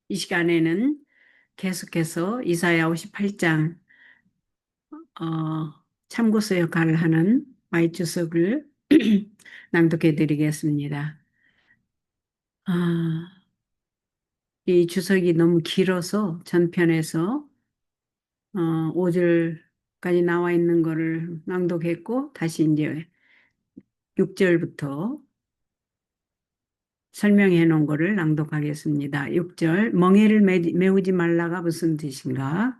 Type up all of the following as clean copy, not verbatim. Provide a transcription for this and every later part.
이 시간에는 계속해서 이사야 58장 참고서 역할을 하는 마이주석을 낭독해 드리겠습니다. 아, 이 주석이 너무 길어서 전편에서 5절까지 나와 있는 거를 낭독했고 다시 이제 6절부터 설명해 놓은 거를 낭독하겠습니다. 6절, 멍에를 메우지 말라가 무슨 뜻인가?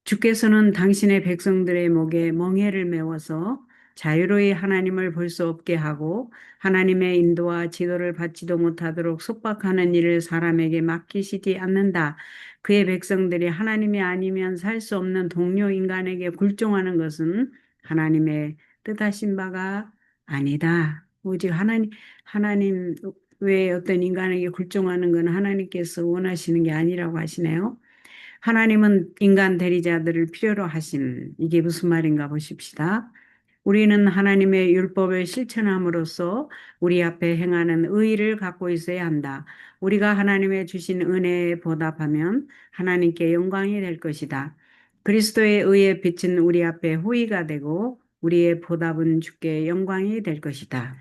주께서는 당신의 백성들의 목에 멍에를 메워서 자유로이 하나님을 볼 수 없게 하고 하나님의 인도와 지도를 받지도 못하도록 속박하는 일을 사람에게 맡기시지 않는다. 그의 백성들이 하나님이 아니면 살 수 없는 동료 인간에게 굴종하는 것은 하나님의 뜻하신 바가 아니다. 오직 하나님 외에 어떤 인간에게 굴종하는 건 하나님께서 원하시는 게 아니라고 하시네요. 하나님은 인간 대리자들을 필요로 하심. 이게 무슨 말인가 보십시다. 우리는 하나님의 율법을 실천함으로써 우리 앞에 행하는 의의를 갖고 있어야 한다. 우리가 하나님의 주신 은혜에 보답하면 하나님께 영광이 될 것이다. 그리스도의 의에 비친 우리 앞에 호의가 되고 우리의 보답은 주께 영광이 될 것이다.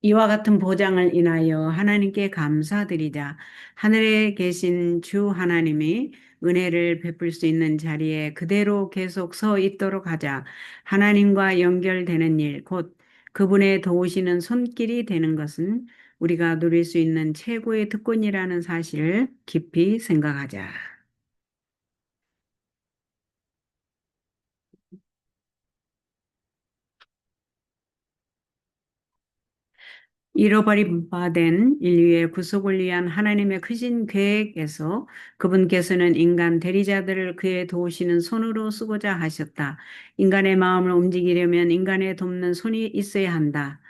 이와 같은 보장을 인하여 하나님께 감사드리자. 하늘에 계신 주 하나님이 은혜를 베풀 수 있는 자리에 그대로 계속 서 있도록 하자. 하나님과 연결되는 일, 곧 그분의 도우시는 손길이 되는 것은 우리가 누릴 수 있는 최고의 특권이라는 사실을 깊이 생각하자. 잃어버린 바 된 인류의 구속을 위한 하나님의 크신 계획에서 그분께서는 인간 대리자들을 그의 도우시는 손으로 쓰고자 하셨다. 인간의 마음을 움직이려면 인간의 돕는 손이 있어야 한다.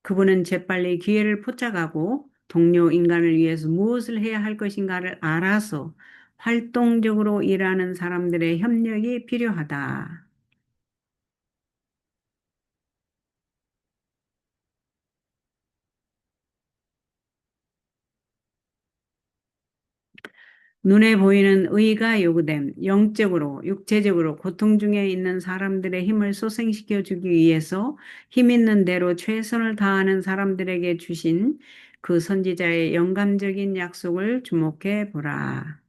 그분은 재빨리 기회를 포착하고 동료 인간을 위해서 무엇을 해야 할 것인가를 알아서 활동적으로 일하는 사람들의 협력이 필요하다. 눈에 보이는 의가 요구됨, 영적으로, 육체적으로 고통 중에 있는 사람들의 힘을 소생시켜 주기 위해서 힘 있는 대로 최선을 다하는 사람들에게 주신 그 선지자의 영감적인 약속을 주목해 보라.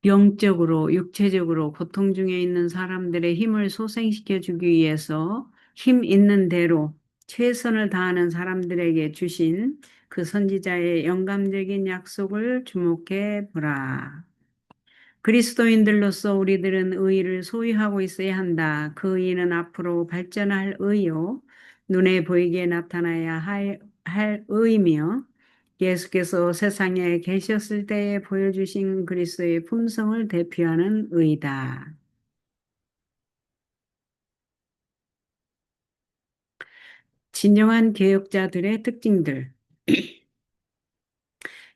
영적으로, 육체적으로 고통 중에 있는 사람들의 힘을 소생시켜 주기 위해서 힘 있는 대로 최선을 다하는 사람들에게 주신 그 선지자의 영감적인 약속을 주목해 보라. 그리스도인들로서 우리들은 의의를 소유하고 있어야 한다. 그 의의는 앞으로 발전할 의요, 눈에 보이게 나타나야 할 의이며 예수께서 세상에 계셨을 때에 보여주신 그리스도의 품성을 대표하는 의이다. 진정한 개혁자들의 특징들.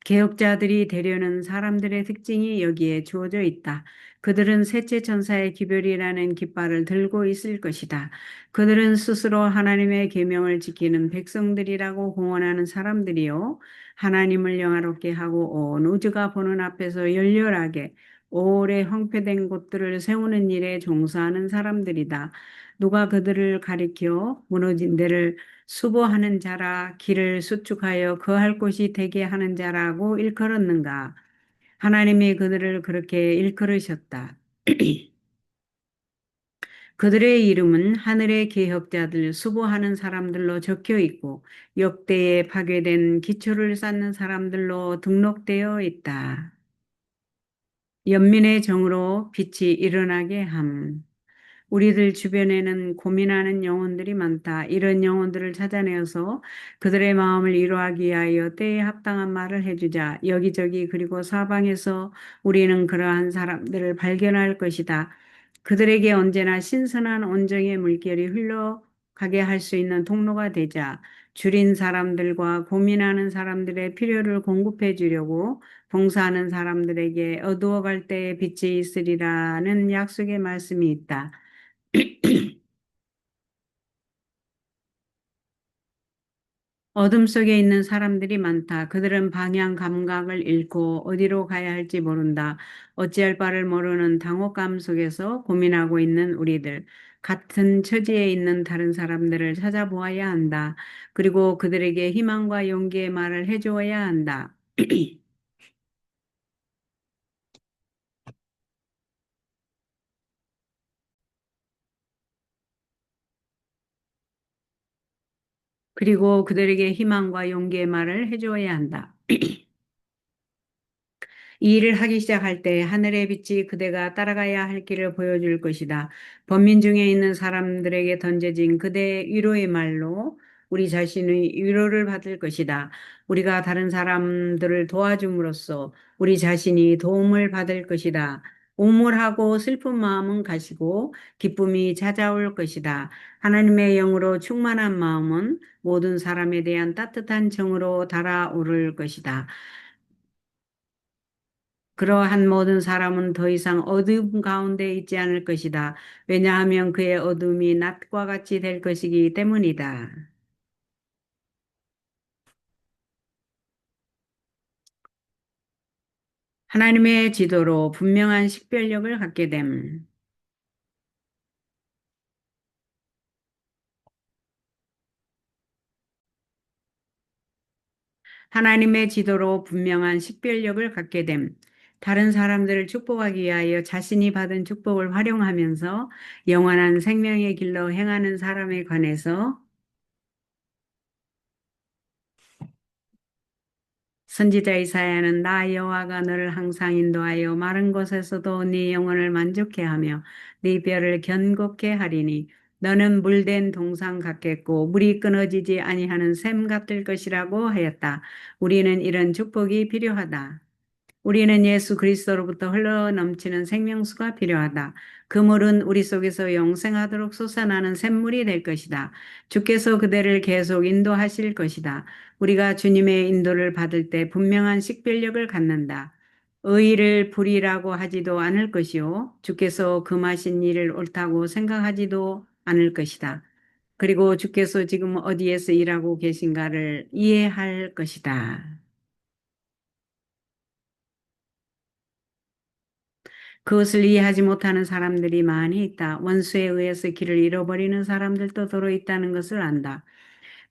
개혁자들이 되려는 사람들의 특징이 여기에 주어져 있다. 그들은 셋째 천사의 기별이라는 깃발을 들고 있을 것이다. 그들은 스스로 하나님의 계명을 지키는 백성들이라고 공언하는 사람들이요. 하나님을 영화롭게 하고 온 우주가 보는 앞에서 열렬하게 오래 황폐된 곳들을 세우는 일에 종사하는 사람들이다. 누가 그들을 가리켜 무너진 데를 수보하는 자라 길을 수축하여 거할 곳이 되게 하는 자라고 일컬었는가? 하나님이 그들을 그렇게 일컬으셨다. 그들의 이름은 하늘의 개혁자들, 수보하는 사람들로 적혀 있고 역대에 파괴된 기초를 쌓는 사람들로 등록되어 있다. 연민의 정으로 빛이 일어나게 함. 우리들 주변에는 고민하는 영혼들이 많다. 이런 영혼들을 찾아내어서 그들의 마음을 위로하기 위하여 때에 합당한 말을 해주자. 여기저기 그리고 사방에서 우리는 그러한 사람들을 발견할 것이다. 그들에게 언제나 신선한 온정의 물결이 흘러가게 할 수 있는 통로가 되자. 줄인 사람들과 고민하는 사람들의 필요를 공급해 주려고 봉사하는 사람들에게 어두워갈 때에 빛이 있으리라는 약속의 말씀이 있다. 어둠 속에 있는 사람들이 많다. 그들은 방향 감각을 잃고 어디로 가야 할지 모른다. 어찌할 바를 모르는 당혹감 속에서 고민하고 있는 우리들. 같은 처지에 있는 다른 사람들을 찾아보아야 한다. 그리고 그들에게 희망과 용기의 말을 해주어야 한다. 그리고 그들에게 희망과 용기의 말을 해주어야 한다. 이 일을 하기 시작할 때 하늘의 빛이 그대가 따라가야 할 길을 보여줄 것이다. 범민 중에 있는 사람들에게 던져진 그대의 위로의 말로 우리 자신의 위로를 받을 것이다. 우리가 다른 사람들을 도와줌으로써 우리 자신이 도움을 받을 것이다. 우물하고 슬픈 마음은 가시고 기쁨이 찾아올 것이다. 하나님의 영으로 충만한 마음은 모든 사람에 대한 따뜻한 정으로 달아오를 것이다. 그러한 모든 사람은 더 이상 어둠 가운데 있지 않을 것이다. 왜냐하면 그의 어둠이 낮과 같이 될 것이기 때문이다. 하나님의 지도로 분명한 식별력을 갖게 됨. 하나님의 지도로 분명한 식별력을 갖게 됨. 다른 사람들을 축복하기 위하여 자신이 받은 축복을 활용하면서 영원한 생명의 길로 행하는 사람에 관해서 선지자 이사야는 나 여호와가 너를 항상 인도하여 마른 곳에서도 네 영혼을 만족해 하며 네 뼈를 견고케 하리니 너는 물된 동상 같겠고 물이 끊어지지 아니하는 샘 같을 것이라고 하였다. 우리는 이런 축복이 필요하다. 우리는 예수 그리스도로부터 흘러넘치는 생명수가 필요하다. 그 물은 우리 속에서 영생하도록 솟아나는 샘물이 될 것이다. 주께서 그대를 계속 인도하실 것이다. 우리가 주님의 인도를 받을 때 분명한 식별력을 갖는다. 의의를 불의라고 하지도 않을 것이요. 주께서 금하신 일을 옳다고 생각하지도 않을 것이다. 그리고 주께서 지금 어디에서 일하고 계신가를 이해할 것이다. 그것을 이해하지 못하는 사람들이 많이 있다. 원수에 의해서 길을 잃어버리는 사람들도 더러 있다는 것을 안다.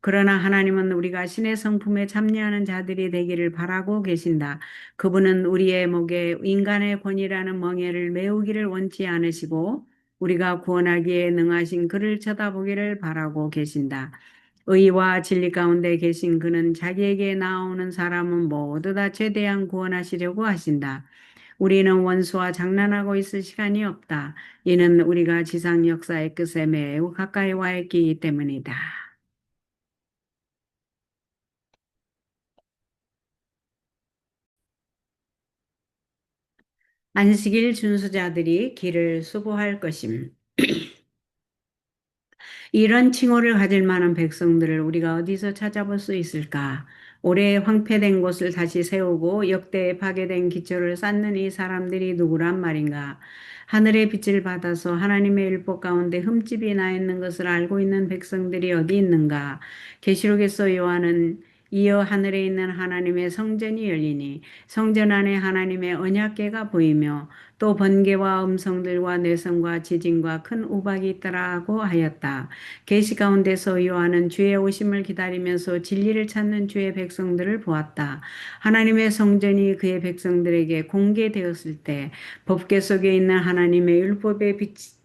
그러나 하나님은 우리가 신의 성품에 참여하는 자들이 되기를 바라고 계신다. 그분은 우리의 목에 인간의 권위라는 멍에를 메우기를 원치 않으시고 우리가 구원하기에 능하신 그를 쳐다보기를 바라고 계신다. 의와 진리 가운데 계신 그는 자기에게 나오는 사람은 모두 다 최대한 구원하시려고 하신다. 우리는 원수와 장난하고 있을 시간이 없다. 이는 우리가 지상 역사의 끝에 매우 가까이 와 있기 때문이다. 안식일 준수자들이 길을 수고할 것임. 이런 칭호를 가질 만한 백성들을 우리가 어디서 찾아볼 수 있을까? 오래 황폐된 곳을 다시 세우고 역대에 파괴된 기초를 쌓는 이 사람들이 누구란 말인가? 하늘의 빛을 받아서 하나님의 율법 가운데 흠집이 나 있는 것을 알고 있는 백성들이 어디 있는가? 계시록에서 요한은 이어 하늘에 있는 하나님의 성전이 열리니 성전 안에 하나님의 언약궤가 보이며 또 번개와 음성들과 내성과 지진과 큰 우박이 있더라고 하였다. 계시 가운데서 요한은 주의 오심을 기다리면서 진리를 찾는 주의 백성들을 보았다. 하나님의 성전이 그의 백성들에게 공개되었을 때 법궤 속에 있는 하나님의 율법의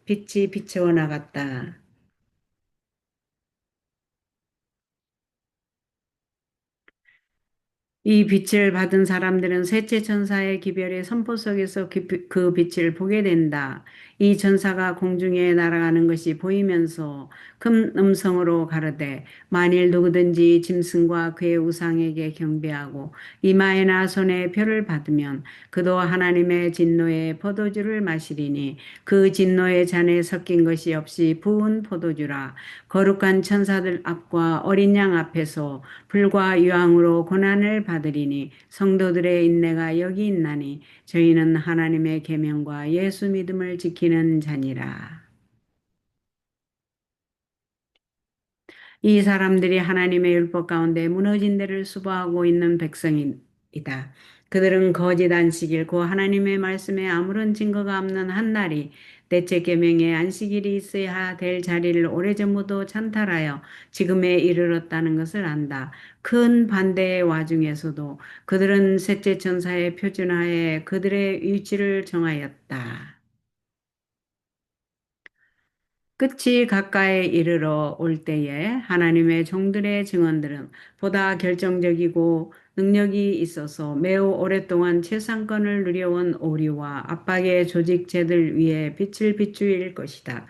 빛이 비쳐 나갔다. 이 빛을 받은 사람들은 셋째 천사의 기별의 선포 속에서 그 빛을 보게 된다. 이 천사가 공중에 날아가는 것이 보이면서 큰 음성으로 가로되 만일 누구든지 짐승과 그의 우상에게 경배하고 이마에나 손에 표를 받으면 그도 하나님의 진노의 포도주를 마시리니 그 진노의 잔에 섞인 것이 없이 부은 포도주라. 거룩한 천사들 앞과 어린 양 앞에서 불과 유황으로 고난을 받으리니 성도들의 인내가 여기 있나니 저희는 하나님의 계명과 예수 믿음을 지키는 자니라. 이 사람들이 하나님의 율법 가운데 무너진 데를 수고하고 있는 백성이다. 그들은 거짓 안식일, 그 하나님의 말씀에 아무런 증거가 없는 한 날이 넷째 계명의 안식일이 있어야 될 자리를 오래전부터 찬탈하여 지금에 이르렀다는 것을 안다. 큰 반대의 와중에서도 그들은 셋째 천사의 표준하에 그들의 위치를 정하였다. 끝이 가까이 이르러 올 때에 하나님의 종들의 증언들은 보다 결정적이고 능력이 있어서 매우 오랫동안 최상권을 누려온 오류와 압박의 조직체들 위에 빛을 비추일 것이다.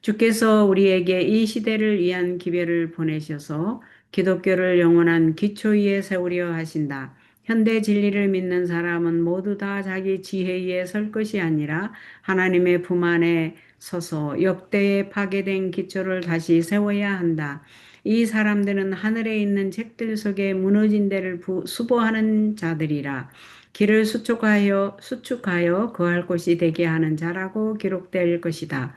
주께서 우리에게 이 시대를 위한 기별을 보내셔서 기독교를 영원한 기초 위에 세우려 하신다. 현대 진리를 믿는 사람은 모두 다 자기 지혜 위에 설 것이 아니라 하나님의 품 안에 서서 역대에 파괴된 기초를 다시 세워야 한다. 이 사람들은 하늘에 있는 책들 속에 무너진 데를 수보하는 자들이라. 길을 수축하여 거할 곳이 되게 하는 자라고 기록될 것이다.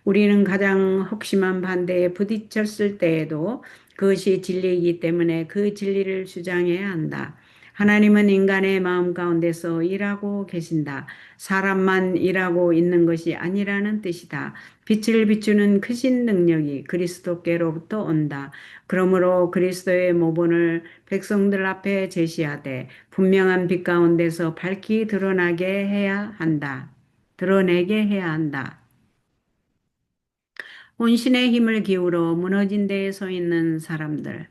우리는 가장 혹심한 반대에 부딪혔을 때에도 그것이 진리이기 때문에 그 진리를 주장해야 한다. 하나님은 인간의 마음 가운데서 일하고 계신다. 사람만 일하고 있는 것이 아니라는 뜻이다. 빛을 비추는 크신 능력이 그리스도께로부터 온다. 그러므로 그리스도의 모본을 백성들 앞에 제시하되 분명한 빛 가운데서 밝히 드러나게 해야 한다. 드러내게 해야 한다. 혼신의 힘을 기울여 무너진 데에 서 있는 사람들.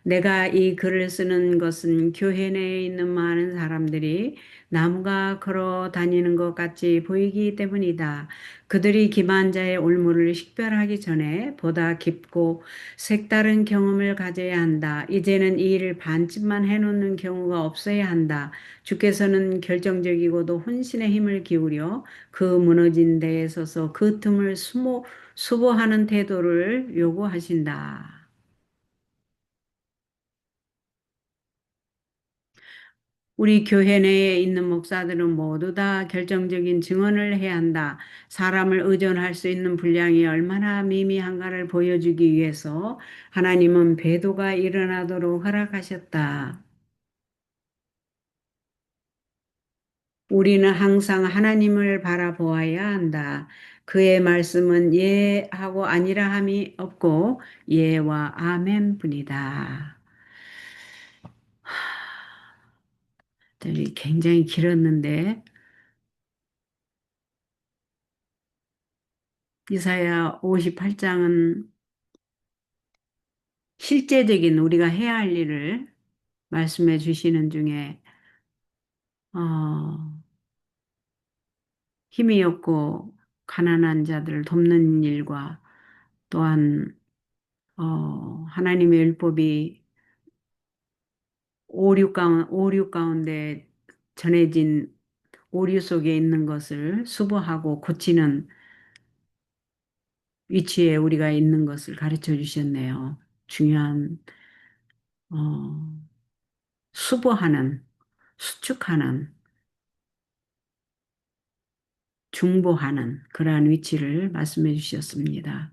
내가 이 글을 쓰는 것은 교회 내에 있는 많은 사람들이 나무가 걸어 다니는 것 같이 보이기 때문이다. 그들이 기만자의 올무를 식별하기 전에 보다 깊고 색다른 경험을 가져야 한다. 이제는 이 일을 반쯤만 해놓는 경우가 없어야 한다. 주께서는 결정적이고도 혼신의 힘을 기울여 그 무너진 데에 서서 그 틈을 수보하는 태도를 요구하신다. 우리 교회 내에 있는 목사들은 모두 다 결정적인 증언을 해야 한다. 사람을 의존할 수 있는 분량이 얼마나 미미한가를 보여주기 위해서 하나님은 배도가 일어나도록 허락하셨다. 우리는 항상 하나님을 바라보아야 한다. 그의 말씀은 예하고 아니라 함이 없고 예와 아멘 뿐이다. 굉장히 길었는데 이사야 58장은 실제적인 우리가 해야 할 일을 말씀해 주시는 중에 어, 힘이 없고 가난한 자들을 돕는 일과 또한 하나님의 율법이 오류 가운데 전해진 오류 속에 있는 것을 수보하고 고치는 위치에 우리가 있는 것을 가르쳐 주셨네요. 중요한 어, 수보하는, 수축하는, 중보하는 그러한 위치를 말씀해 주셨습니다.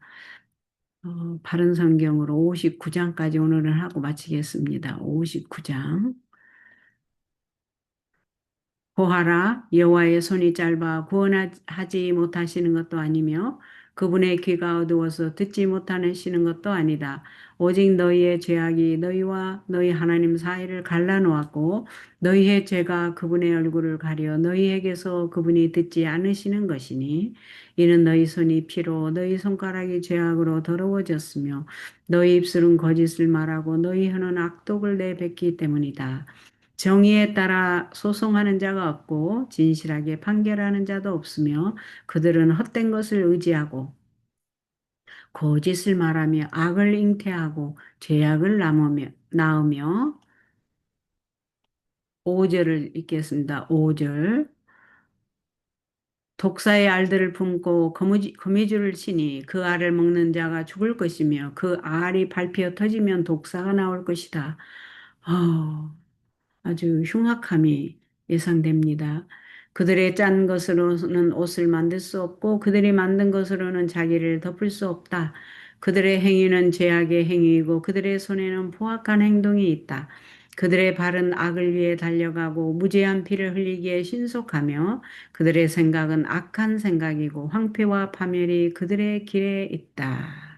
바른 성경으로 59장까지 오늘은 하고 마치겠습니다. 59장. 보아라, 여호와의 손이 짧아 구원하지 못하시는 것도 아니며 그분의 귀가 어두워서 듣지 못하시는 것도 아니다. 오직 너희의 죄악이 너희와 너희 하나님 사이를 갈라놓았고 너희의 죄가 그분의 얼굴을 가려 너희에게서 그분이 듣지 않으시는 것이니 이는 너희 손이 피로 너희 손가락이 죄악으로 더러워졌으며 너희 입술은 거짓을 말하고 너희 혀는 악독을 내뱉기 때문이다. 정의에 따라 소송하는 자가 없고 진실하게 판결하는 자도 없으며 그들은 헛된 것을 의지하고 거짓을 말하며 악을 잉태하고 죄악을 낳으며 5절을 읽겠습니다. 5절 독사의 알들을 품고 거미줄을 치니 그 알을 먹는 자가 죽을 것이며 그 알이 밟혀 터지면 독사가 나올 것이다. 어, 아주 흉악함이 예상됩니다. 그들의 짠 것으로는 옷을 만들 수 없고 그들이 만든 것으로는 자기를 덮을 수 없다. 그들의 행위는 죄악의 행위이고 그들의 손에는 포악한 행동이 있다. 그들의 발은 악을 위해 달려가고 무죄한 피를 흘리기에 신속하며 그들의 생각은 악한 생각이고 황폐와 파멸이 그들의 길에 있다.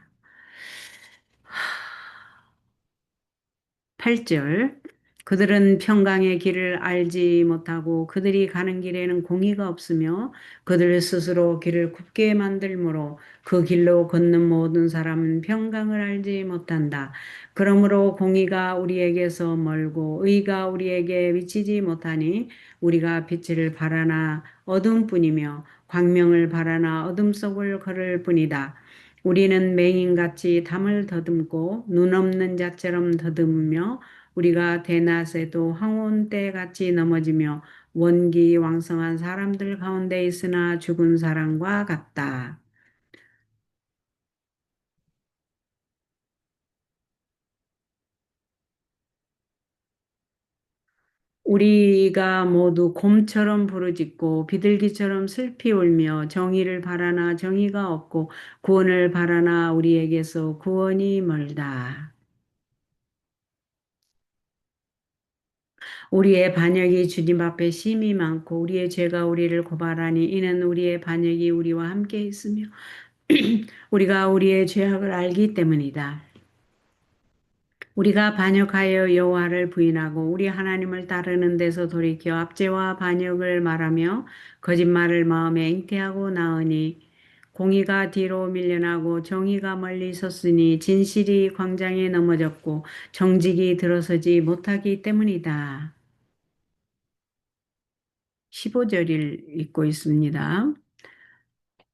8절 그들은 평강의 길을 알지 못하고 그들이 가는 길에는 공의가 없으며 그들 스스로 길을 굽게 만들므로 그 길로 걷는 모든 사람은 평강을 알지 못한다. 그러므로 공의가 우리에게서 멀고 의가 우리에게 미치지 못하니 우리가 빛을 바라나 어둠뿐이며 광명을 바라나 어둠 속을 걸을 뿐이다. 우리는 맹인같이 담을 더듬고 눈 없는 자처럼 더듬으며 우리가 대낮에도 황혼 때같이 넘어지며 원기 왕성한 사람들 가운데 있으나 죽은 사람과 같다. 우리가 모두 곰처럼 부르짖고 비둘기처럼 슬피 울며 정의를 바라나 정의가 없고 구원을 바라나 우리에게서 구원이 멀다. 우리의 반역이 주님 앞에 심히 많고 우리의 죄가 우리를 고발하니 이는 우리의 반역이 우리와 함께 있으며 우리가 우리의 죄악을 알기 때문이다. 우리가 반역하여 여호와를 부인하고 우리 하나님을 따르는 데서 돌이켜 압제와 반역을 말하며 거짓말을 마음에 잉태하고 나으니 공의가 뒤로 밀려나고 정의가 멀리 섰으니 진실이 광장에 넘어졌고 정직이 들어서지 못하기 때문이다. 15절을 읽고 있습니다.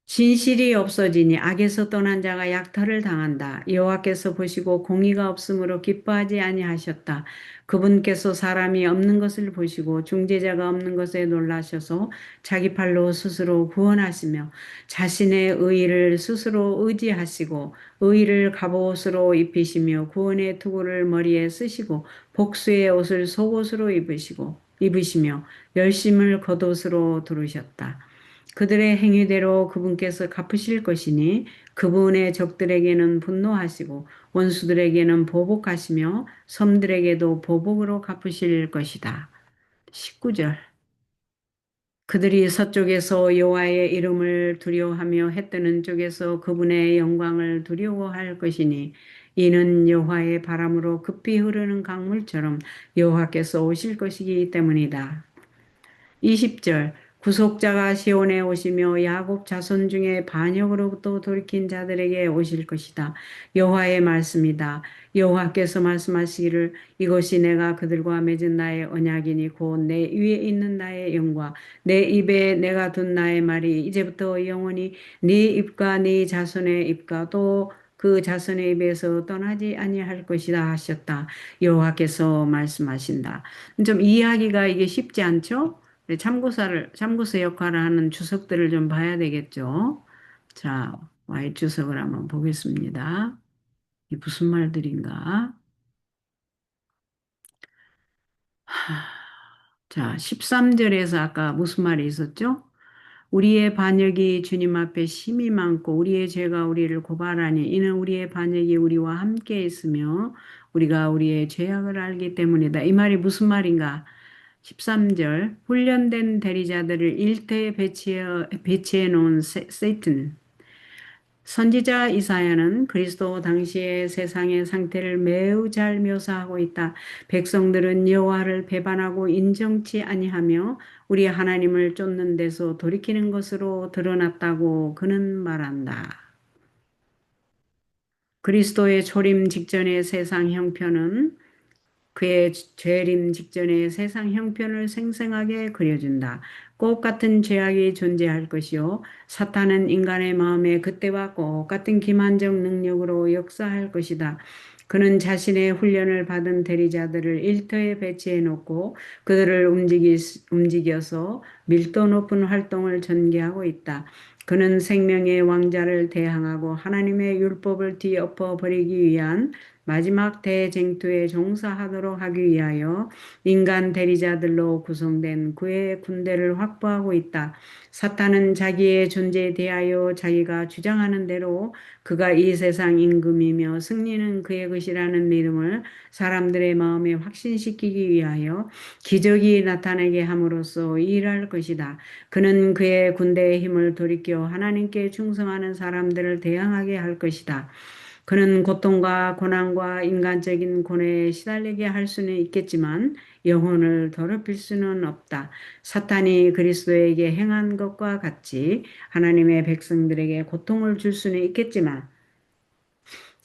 진실이 없어지니 악에서 떠난 자가 약탈을 당한다. 여호와께서 보시고 공의가 없으므로 기뻐하지 아니하셨다. 그분께서 사람이 없는 것을 보시고 중재자가 없는 것에 놀라셔서 자기 팔로 스스로 구원하시며 자신의 의를 스스로 의지하시고 의를 갑옷으로 입히시며 구원의 투구를 머리에 쓰시고 복수의 옷을 속옷으로 입으시며 열심을 겉옷으로 두르셨다. 그들의 행위대로 그분께서 갚으실 것이니 그분의 적들에게는 분노하시고 원수들에게는 보복하시며 섬들에게도 보복으로 갚으실 것이다. 19절 그들이 서쪽에서 여호와의 이름을 두려워하며 해 뜨는 쪽에서 그분의 영광을 두려워할 것이니 이는 여호와의 바람으로 급히 흐르는 강물처럼 여호와께서 오실 것이기 때문이다. 20절 구속자가 시온에 오시며 야곱 자손 중에 반역으로부터 돌이킨 자들에게 오실 것이다. 여호와의 말씀이다. 여호와께서 말씀하시기를 이것이 내가 그들과 맺은 나의 언약이니 곧 내 위에 있는 나의 영과 내 입에 내가 둔 나의 말이 이제부터 영원히 네 입과 네 자손의 입과 또 그 자손의 입에서 떠나지 아니할 것이다 하셨다. 여호와께서 말씀하신다. 좀 이해하기가 이게 쉽지 않죠? 참고서 역할을 하는 주석들을 좀 봐야 되겠죠. 자, Y 주석을 한번 보겠습니다. 이 무슨 말들인가? 자, 13절에서 아까 무슨 말이 있었죠? 우리의 반역이 주님 앞에 심히 많고 우리의 죄가 우리를 고발하니 이는 우리의 반역이 우리와 함께 있으며 우리가 우리의 죄악을 알기 때문이다. 이 말이 무슨 말인가? 13절 훈련된 대리자들을 일터에 배치해 놓은 세이튼 선지자 이사야는 그리스도 당시의 세상의 상태를 매우 잘 묘사하고 있다. 백성들은 여호와를 배반하고 인정치 아니하며 우리 하나님을 쫓는 데서 돌이키는 것으로 드러났다고 그는 말한다. 그리스도의 초림 직전의 세상 형편은 그의 재림 직전에 세상 형편을 생생하게 그려준다. 꽃 같은 죄악이 존재할 것이요. 사탄은 인간의 마음에 그때와 똑같은 기만적 능력으로 역사할 것이다. 그는 자신의 훈련을 받은 대리자들을 일터에 배치해 놓고 그들을 움직여서 밀도 높은 활동을 전개하고 있다. 그는 생명의 왕자를 대항하고 하나님의 율법을 뒤엎어 버리기 위한 마지막 대쟁투에 종사하도록 하기 위하여 인간 대리자들로 구성된 그의 군대를 확보하고 있다. 사탄은 자기의 존재에 대하여 자기가 주장하는 대로 그가 이 세상 임금이며 승리는 그의 것이라는 믿음을 사람들의 마음에 확신시키기 위하여 기적이 나타나게 함으로써 일할 것이다. 그는 그의 군대의 힘을 돌이켜 하나님께 충성하는 사람들을 대항하게 할 것이다. 그는 고통과 고난과 인간적인 고뇌에 시달리게 할 수는 있겠지만 영혼을 더럽힐 수는 없다. 사탄이 그리스도에게 행한 것과 같이 하나님의 백성들에게 고통을 줄 수는 있겠지만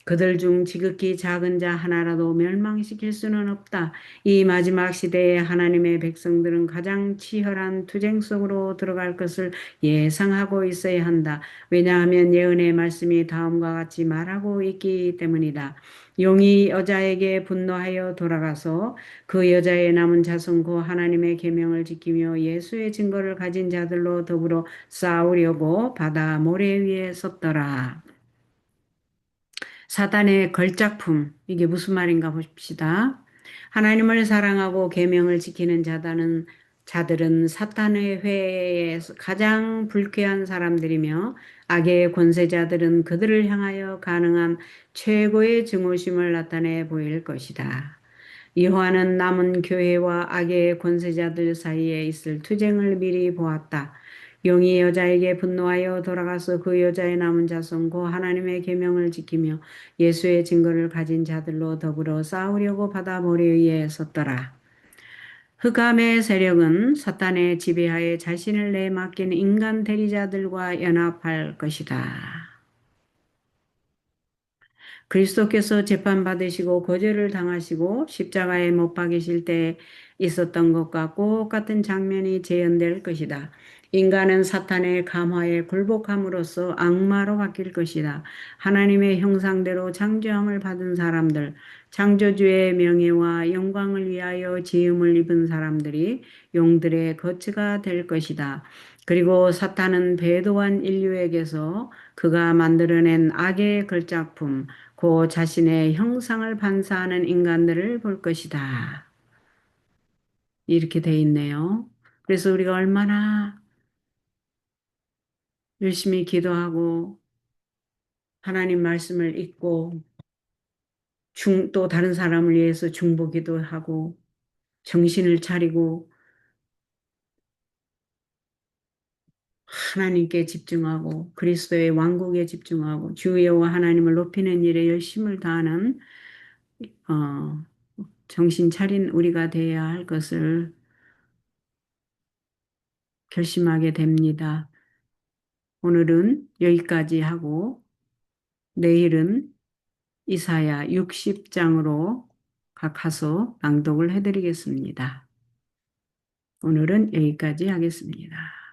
그들 중 지극히 작은 자 하나라도 멸망시킬 수는 없다. 이 마지막 시대에 하나님의 백성들은 가장 치열한 투쟁 속으로 들어갈 것을 예상하고 있어야 한다. 왜냐하면 예언의 말씀이 다음과 같이 말하고 있기 때문이다. 용이 여자에게 분노하여 돌아가서 그 여자의 남은 자손 곧 하나님의 계명을 지키며 예수의 증거를 가진 자들로 더불어 싸우려고 바다 모래 위에 섰더라. 사단의 걸작품, 이게 무슨 말인가 봅시다. 하나님을 사랑하고 계명을 지키는 자들은 사탄의 회에 가장 불쾌한 사람들이며 악의 권세자들은 그들을 향하여 가능한 최고의 증오심을 나타내 보일 것이다. 여호와는 남은 교회와 악의 권세자들 사이에 있을 투쟁을 미리 보았다. 용이 여자에게 분노하여 돌아가서 그 여자의 남은 자손과 하나님의 계명을 지키며 예수의 증거를 가진 자들로 더불어 싸우려고 바다 모래 위에 섰더라. 흑암의 세력은 사탄의 지배하에 자신을 내맡긴 인간 대리자들과 연합할 것이다. 그리스도께서 재판받으시고 거절을 당하시고 십자가에 못 박이실 때 있었던 것과 똑같은 장면이 재현될 것이다. 인간은 사탄의 감화에 굴복함으로써 악마로 바뀔 것이다. 하나님의 형상대로 창조함을 받은 사람들, 창조주의 명예와 영광을 위하여 지음을 입은 사람들이 용들의 거처가 될 것이다. 그리고 사탄은 배도한 인류에게서 그가 만들어낸 악의 걸작품, 고 자신의 형상을 반사하는 인간들을 볼 것이다. 이렇게 돼 있네요. 그래서 우리가 얼마나 열심히 기도하고 하나님 말씀을 읽고 또 다른 사람을 위해서 중보기도 하고 정신을 차리고 하나님께 집중하고 그리스도의 왕국에 집중하고 주 여호와 하나님을 높이는 일에 열심을 다하는 어, 정신 차린 우리가 되어야 할 것을 결심하게 됩니다. 오늘은 여기까지 하고 내일은 이사야 60장으로 가서 낭독을 해드리겠습니다. 오늘은 여기까지 하겠습니다.